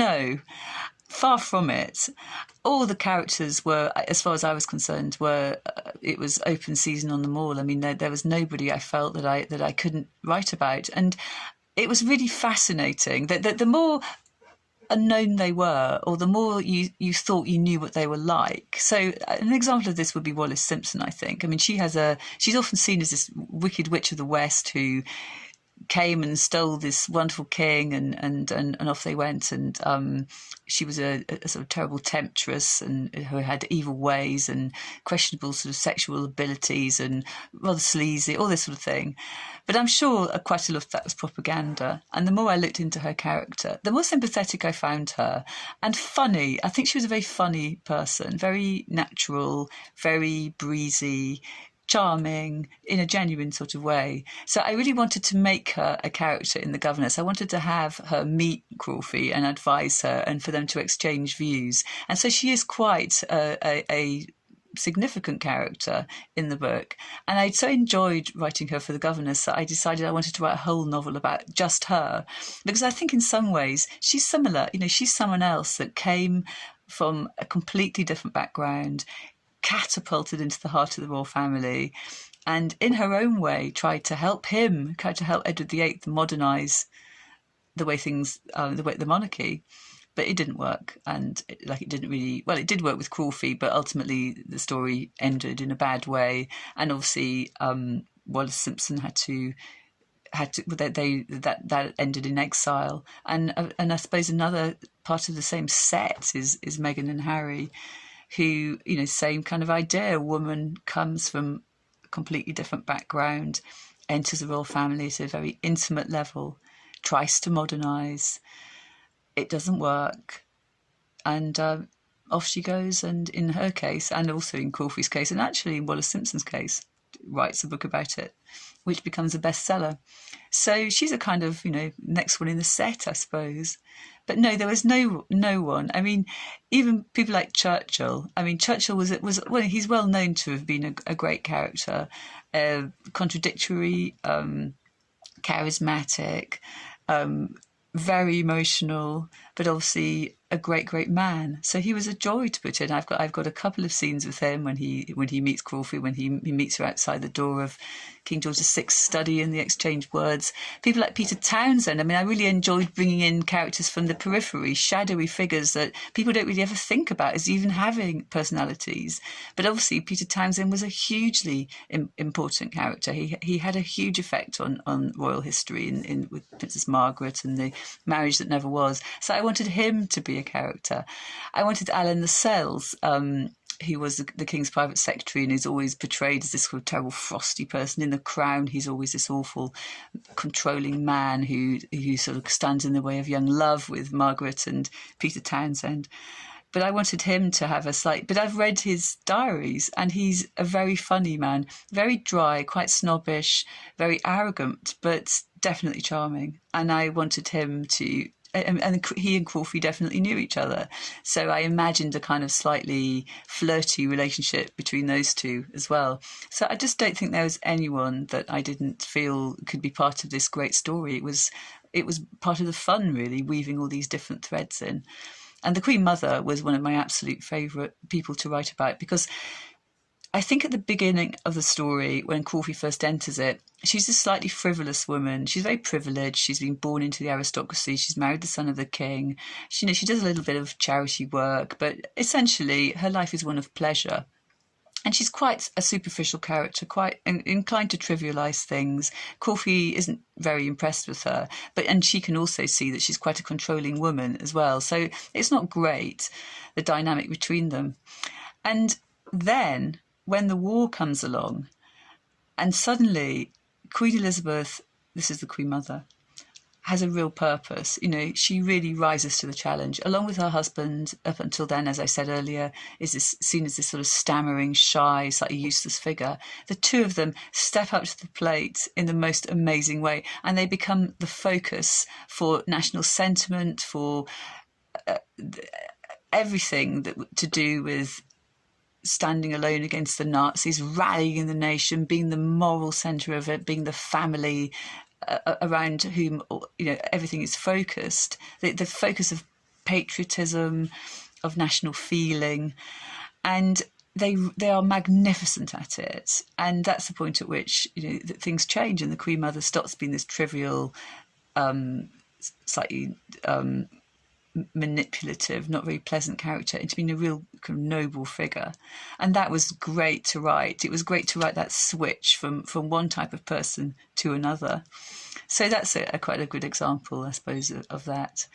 No, far from it. All the characters were, as far as I was concerned, were it was open season on them all. I mean, there was nobody I felt that I couldn't write about, and it was really fascinating. The more unknown they were, or the more you thought you knew what they were like. So an example of this would be Wallis Simpson, I think. I mean, she's often seen as this wicked witch of the West who came and stole this wonderful king, and off they went. And she was a sort of terrible temptress, and who had evil ways and questionable sort of sexual abilities and rather sleazy, all this sort of thing. But I'm sure quite a lot of that was propaganda. And the more I looked into her character, the more sympathetic I found her, and funny. I think she was a very funny person, very natural, very breezy, charming in a genuine sort of way. So I really wanted to make her a character in The Governess. I wanted to have her meet Crawford and advise her, and for them to exchange views. And so she is quite a significant character in the book. And I so enjoyed writing her for The Governess that I decided I wanted to write a whole novel about just her. Because I think in some ways she's similar. You know, she's someone else that came from a completely different background, catapulted into the heart of the royal family, and in her own way tried to help Edward VIII modernise the way the monarchy. But it didn't work, and it didn't really. Well, it did work with Crawford, but ultimately the story ended in a bad way. And obviously, Wallis Simpson had to. That ended in exile. And I suppose another part of the same set is Meghan and Harry, who, you know, same kind of idea. A woman comes from a completely different background, enters the royal family at a very intimate level, tries to modernise. It doesn't work, and off she goes. And in her case, and also in Crawford's case, and actually in Wallis Simpson's case, writes a book about it, which becomes a bestseller. So she's a kind of, you know, next one in the set, I suppose. But no, there was no one. I mean, even people like Churchill. I mean, Churchill was well, he's well known to have been a great character, contradictory, charismatic, very emotional, but obviously a great man. So he was a joy to put in. I've got a couple of scenes with him when he meets Crawford, when he meets her outside the door of King George VI's study, and they exchange words. People like Peter Townsend. I mean, I really enjoyed bringing in characters from the periphery, shadowy figures that people don't really ever think about as even having personalities. But obviously, Peter Townsend was a hugely important character. He had a huge effect on royal history with Princess Margaret and the marriage that never was. So I wanted him to be a character. I wanted Alan Lascelles, who was the King's private secretary and is always portrayed as this sort of terrible frosty person. In The Crown, he's always this awful controlling man who sort of stands in the way of young love with Margaret and Peter Townsend. But I wanted him to have but I've read his diaries, and he's a very funny man, very dry, quite snobbish, very arrogant, but definitely charming. And I wanted him to, and he and Crawford definitely knew each other. So I imagined a kind of slightly flirty relationship between those two as well. So I just don't think there was anyone that I didn't feel could be part of this great story. It was part of the fun, really, weaving all these different threads in. And the Queen Mother was one of my absolute favourite people to write about, because I think at the beginning of the story, when Crawford first enters it, she's a slightly frivolous woman. She's very privileged. She's been born into the aristocracy. She's married the son of the king. She does a little bit of charity work, but essentially her life is one of pleasure. And she's quite a superficial character, quite inclined to trivialise things. Crawford isn't very impressed with her, and she can also see that she's quite a controlling woman as well. So it's not great, the dynamic between them. And then when the war comes along, and suddenly Queen Elizabeth, this is the Queen Mother, has a real purpose. You know, she really rises to the challenge, along with her husband. Up until then, as I said earlier, is seen as this sort of stammering, shy, slightly useless figure. The two of them step up to the plate in the most amazing way, and they become the focus for national sentiment, for everything to do with standing alone against the Nazis, rallying the nation, being the moral centre of it, being the family around whom, you know, everything is focused. The focus of patriotism, of national feeling, and they are magnificent at it. And that's the point at which, that things change, and the Queen Mother stops being this trivial, slightly manipulative, not very pleasant character, into being a real kind of noble figure. And that was great to write. It was great to write that switch from one type of person to another. So that's quite a good example, I suppose, of that.